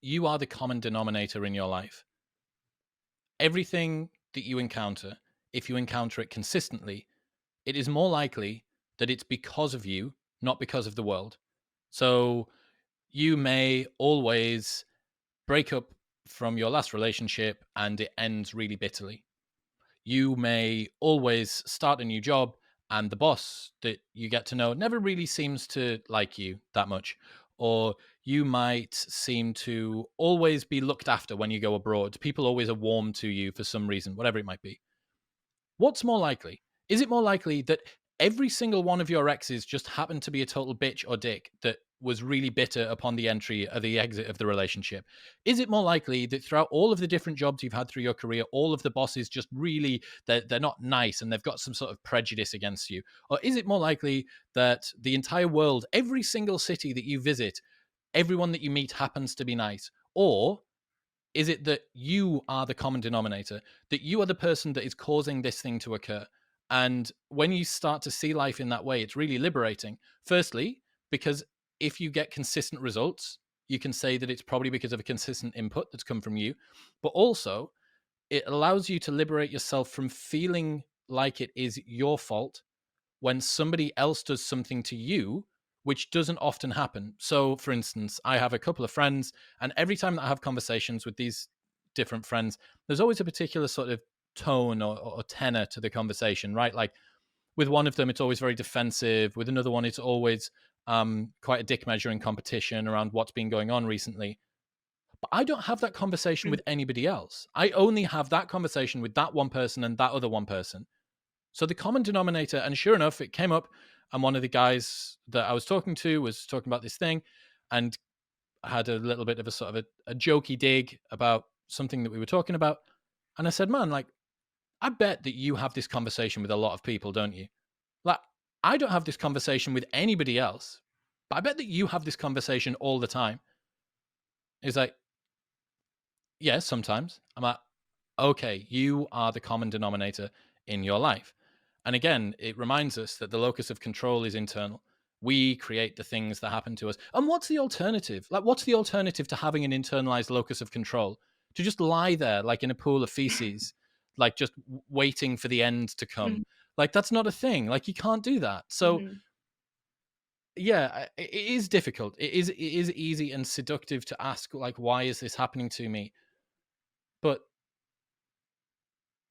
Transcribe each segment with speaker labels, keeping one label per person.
Speaker 1: you are the common denominator in your life. Everything that you encounter, if you encounter it consistently, it is more likely that it's because of you, not because of the world. So you may always break up from your last relationship and it ends really bitterly. You may always start a new job and the boss that you get to know never really seems to like you that much. Or you might seem to always be looked after when you go abroad. People always are warm to you for some reason, whatever it might be. What's more likely? Is it more likely that every single one of your exes just happened to be a total bitch or dick that was really bitter upon the entry or the exit of the relationship? Is it more likely that throughout all of the different jobs you've had through your career, all of the bosses just really, they're not nice and they've got some sort of prejudice against you? Or is it more likely that the entire world, every single city that you visit, everyone that you meet happens to be nice? Or is it that you are the common denominator, that you are the person that is causing this thing to occur? And when you start to see life in that way, it's really liberating. Firstly, because if you get consistent results, you can say that it's probably because of a consistent input that's come from you. But also, it allows you to liberate yourself from feeling like it is your fault when somebody else does something to you, which doesn't often happen. So, for instance, I have a couple of friends, and every time that I have conversations with these different friends, there's always a particular sort of tone or tenor to the conversation, right? Like with one of them, it's always very defensive. With another one, it's always quite a dick measuring competition around what's been going on recently. But I don't have that conversation with anybody else. I only have that conversation with that one person and that other one person. So the common denominator, and sure enough, it came up, and one of the guys that I was talking to was talking about this thing, and I had a little bit of a sort of a jokey dig about something that we were talking about. And I said, man, like, I bet that you have this conversation with a lot of people, don't you? Like, I don't have this conversation with anybody else, but I bet that you have this conversation all the time. He's like, yeah, sometimes. I'm like, okay, you are the common denominator in your life. And again, it reminds us that the locus of control is internal. We create the things that happen to us. And what's the alternative? Like, what's the alternative to having an internalized locus of control? To just lie there, like in a pool of feces, like just waiting for the end to come. Like, that's not a thing. Like, you can't do that. So,
Speaker 2: Mm-hmm.
Speaker 1: yeah, it is difficult. It is easy and seductive to ask, like, why is this happening to me? But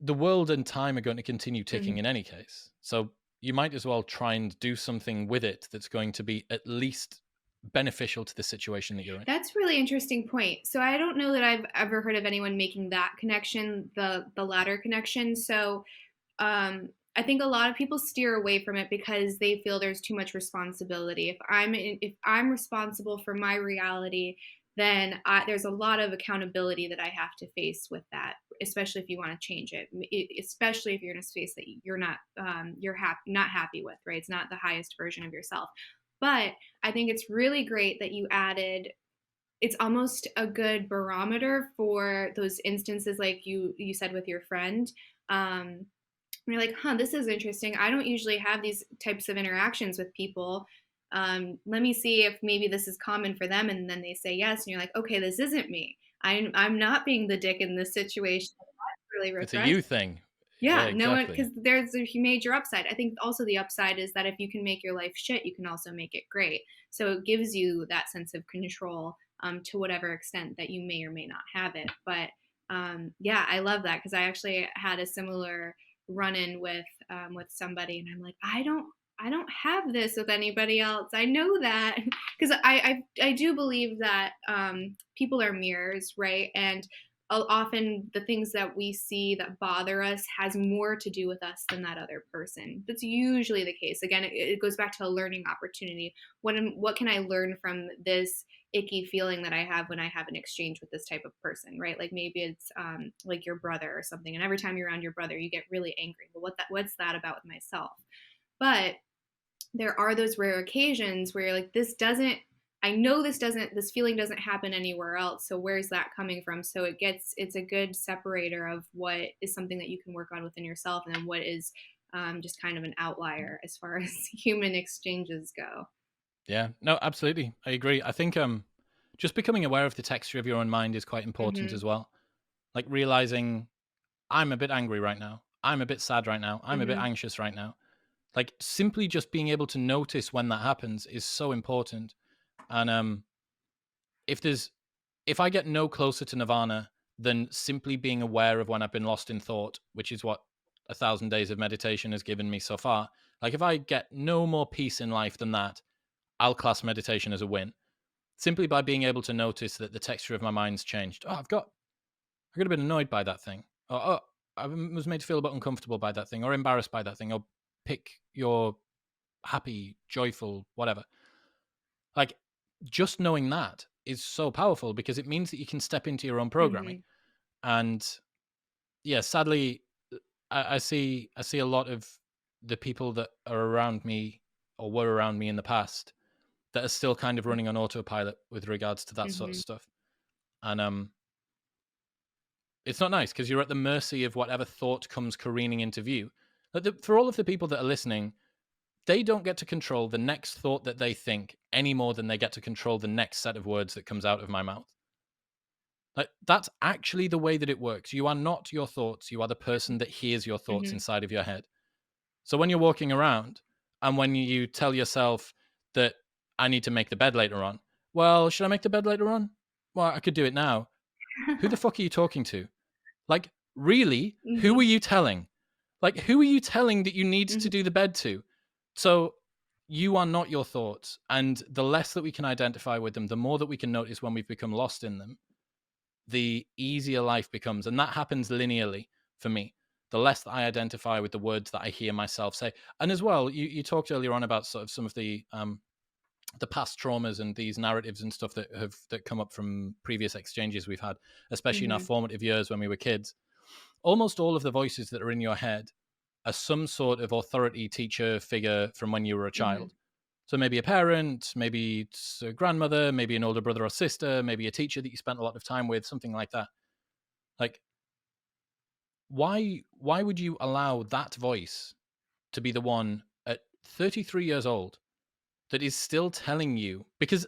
Speaker 1: the world and time are going to continue ticking in any case. So you might as well try and do something with it that's going to be at least beneficial to the situation that you're in.
Speaker 2: That's a really interesting point. So I don't know that I've ever heard of anyone making that connection, the latter connection. So I think a lot of people steer away from it because they feel there's too much responsibility. If I'm responsible for my reality, then there's a lot of accountability that I have to face with that, especially if you want to change it, especially if you're in a space that you're not happy with, right? It's not the highest version of yourself. But I think it's really great that you added, it's almost a good barometer for those instances like you said with your friend. um, you're like, huh, this is interesting. I don't usually have these types of interactions with people. Let me see if maybe this is common for them. And then they say yes. And you're like, okay, this isn't me. I'm not being the dick in this situation. That's really
Speaker 1: It's a
Speaker 2: refreshing.
Speaker 1: you thing. Yeah,
Speaker 2: Yeah, no one,
Speaker 1: exactly.
Speaker 2: because there's a major upside. I think also the upside is that if you can make your life shit, you can also make it great. So it gives you that sense of control, to whatever extent that you may or may not have it. But yeah, I love that because I actually had a similar run-in with somebody, and I'm like, I don't have this with anybody else. I know that because I do believe that people are mirrors, right? And often the things that we see that bother us has more to do with us than that other person. That's usually the case. Again, it goes back to a learning opportunity. What can I learn from this icky feeling that I have when I have an exchange with this type of person, right? Like maybe it's like your brother or something, and every time you're around your brother, you get really angry. Well, what's that about with myself? But there are those rare occasions where you're like, I know this feeling doesn't happen anywhere else. So where's that coming from? So it's a good separator of what is something that you can work on within yourself, and then what is just kind of an outlier as far as human exchanges go.
Speaker 1: Yeah. No, absolutely. I agree. I think just becoming aware of the texture of your own mind is quite important as well. Like realizing I'm a bit angry right now. I'm a bit sad right now. I'm a bit anxious right now. Like simply just being able to notice when that happens is so important. And if I get no closer to nirvana than simply being aware of when I've been lost in thought, which is what 1,000 days of meditation has given me so far. Like if I get no more peace in life than that, I'll class meditation as a win. Simply by being able to notice that the texture of my mind's changed. Oh, I got a bit annoyed by that thing. Or I was made to feel a bit uncomfortable by that thing, or embarrassed by that thing, or pick your happy, joyful, whatever. Like just knowing that is so powerful because it means that you can step into your own programming. And yeah, sadly, I see a lot of the people that are around me or were around me in the past that are still kind of running on autopilot with regards to that sort of stuff. And it's not nice because you're at the mercy of whatever thought comes careening into view. For all of the people that are listening, they don't get to control the next thought that they think any more than they get to control the next set of words that comes out of my mouth. Like that's actually the way that it works. You are not your thoughts. You are the person that hears your thoughts inside of your head. So when you're walking around and when you tell yourself that I need to make the bed later on, well, should I make the bed later on? Well, I could do it now. Who the fuck are you talking to? Like, really? Who are you telling? Like, who are you telling that you need to do the bed to? So you are not your thoughts. And the less that we can identify with them, the more that we can notice when we've become lost in them, the easier life becomes. And that happens linearly for me. The less that I identify with the words that I hear myself say. And as well, you talked earlier on about sort of some of the past traumas and these narratives and stuff that come up from previous exchanges we've had, especially in our formative years when we were kids. Almost all of the voices that are in your head are some sort of authority teacher figure from when you were a child. So maybe a parent, maybe it's a grandmother, maybe an older brother or sister, maybe a teacher that you spent a lot of time with, something like that. Like, why would you allow that voice to be the one at 33 years old that is still telling you? Because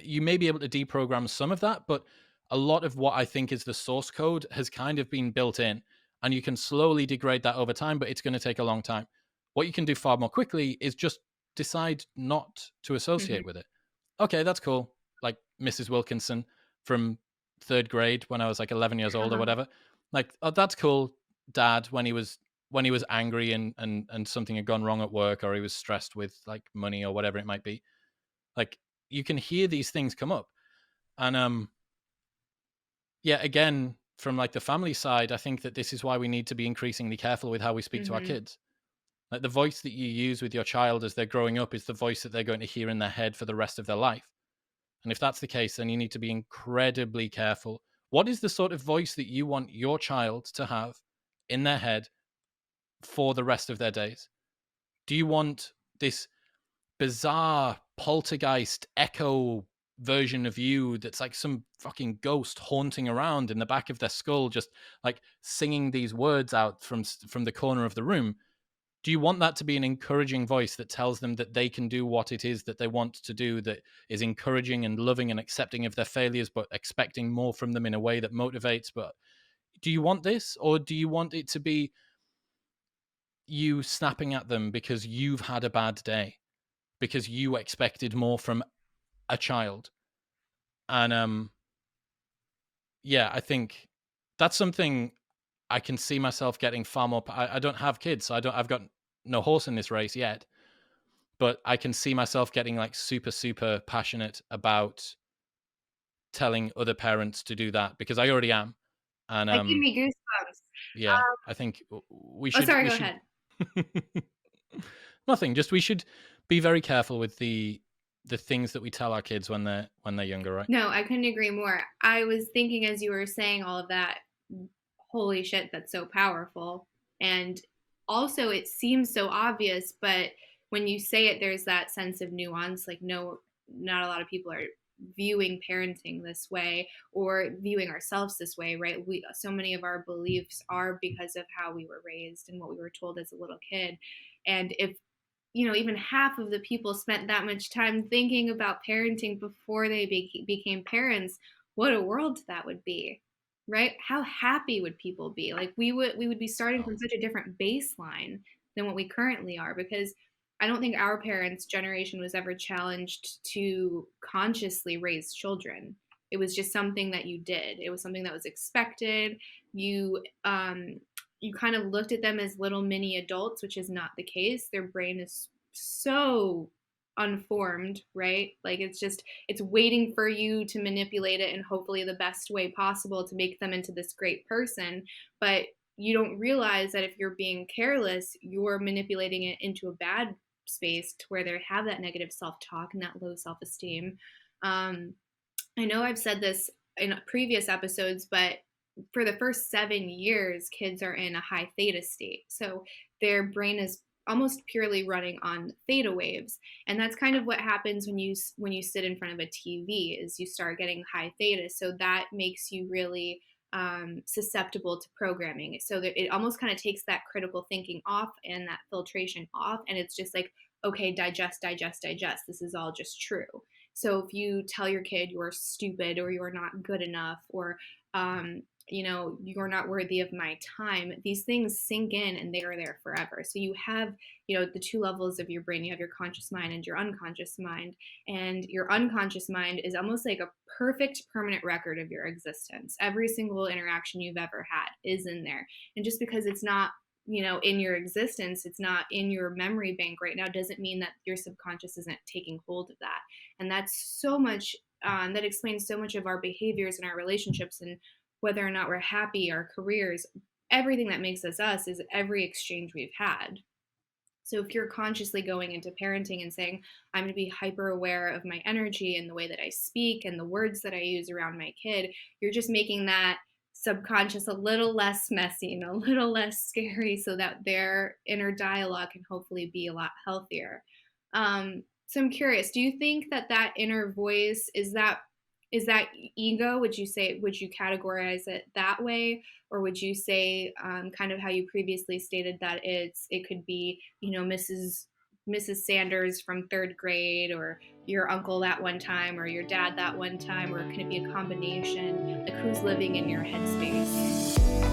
Speaker 1: you may be able to deprogram some of that, but a lot of what I think is the source code has kind of been built in, and you can slowly degrade that over time, but it's going to take a long time. What you can do far more quickly is just decide not to associate with it. Okay, that's cool. Like Mrs. Wilkinson from 3rd grade when I was like 11 years old or whatever. Like, oh, that's cool, Dad, when he was angry and something had gone wrong at work, or he was stressed with like money or whatever it might be. Like, you can hear these things come up. And yeah, again, from like the family side, I think that this is why we need to be increasingly careful with how we speak to our kids. Like the voice that you use with your child as they're growing up is the voice that they're going to hear in their head for the rest of their life. And if that's the case, then you need to be incredibly careful. What is the sort of voice that you want your child to have in their head for the rest of their days? Do you want this bizarre poltergeist echo version of you that's like some fucking ghost haunting around in the back of their skull, just like singing these words out from the corner of the room? Do you want that to be an encouraging voice that tells them that they can do what it is that they want to do, that is encouraging and loving and accepting of their failures, but expecting more from them in a way that motivates? But do you want this, or do you want it to be you snapping at them because you've had a bad day, because you expected more from a child? And yeah, I think that's something I can see myself getting far more. I don't have kids, so I've got no horse in this race yet, but I can see myself getting like super passionate about telling other parents to do that, because I already am. And
Speaker 2: That gave me goosebumps.
Speaker 1: yeah, I think we
Speaker 2: Oh,
Speaker 1: should
Speaker 2: sorry, go ahead.
Speaker 1: nothing, just we should be very careful with the things that we tell our kids when they're younger, right?
Speaker 2: No, I couldn't agree more. I was thinking as you were saying all of that, holy shit, that's so powerful. And also it seems so obvious, but when you say it, there's that sense of nuance. Like, no, not a lot of people are viewing parenting this way or viewing ourselves this way, right? So many of our beliefs are because of how we were raised and what we were told as a little kid. And if even half of the people spent that much time thinking about parenting before they became parents, what a world that would be, right? How happy would people be? Like we would be starting
Speaker 1: Oh,
Speaker 2: from such a different baseline than what we currently are, because I don't think our parents' generation was ever challenged to consciously raise children. It was just something that you did. It was something that was expected. You kind of looked at them as little mini adults, which is not the case. Their brain is so unformed, right? Like it's waiting for you to manipulate it in hopefully the best way possible to make them into this great person. But you don't realize that if you're being careless, you're manipulating it into a bad space to where they have that negative self-talk and that low self-esteem. Um, I know I've said this in previous episodes, but for the first 7 years, kids are in a high theta state. So their brain is almost purely running on theta waves, and that's kind of what happens when you sit in front of a TV. Is you start getting high theta, so that makes you really susceptible to programming. So that it almost kind of takes that critical thinking off and that filtration off, and it's just like, okay, digest, digest, digest. This is all just true. So if you tell your kid you're stupid or you're not good enough or you're not worthy of my time, these things sink in and they are there forever. So you have, the two levels of your brain. You have your conscious mind and your unconscious mind. And your unconscious mind is almost like a perfect permanent record of your existence. Every single interaction you've ever had is in there. And just because it's not in your existence, it's not in your memory bank right now, doesn't mean that your subconscious isn't taking hold of that. And that's so much, that explains so much of our behaviors and our relationships and whether or not we're happy, our careers, everything that makes us us is every exchange we've had. So if you're consciously going into parenting and saying, I'm going to be hyper aware of my energy and the way that I speak and the words that I use around my kid, you're just making that subconscious a little less messy and a little less scary so that their inner dialogue can hopefully be a lot healthier. So I'm curious, do you think that inner voice is that ego? Would you categorize it that way, or would you say, kind of how you previously stated, that it could be Mrs. Sanders from third grade, or your uncle that one time, or your dad that one time, or can it be a combination? Like, who's living in your headspace?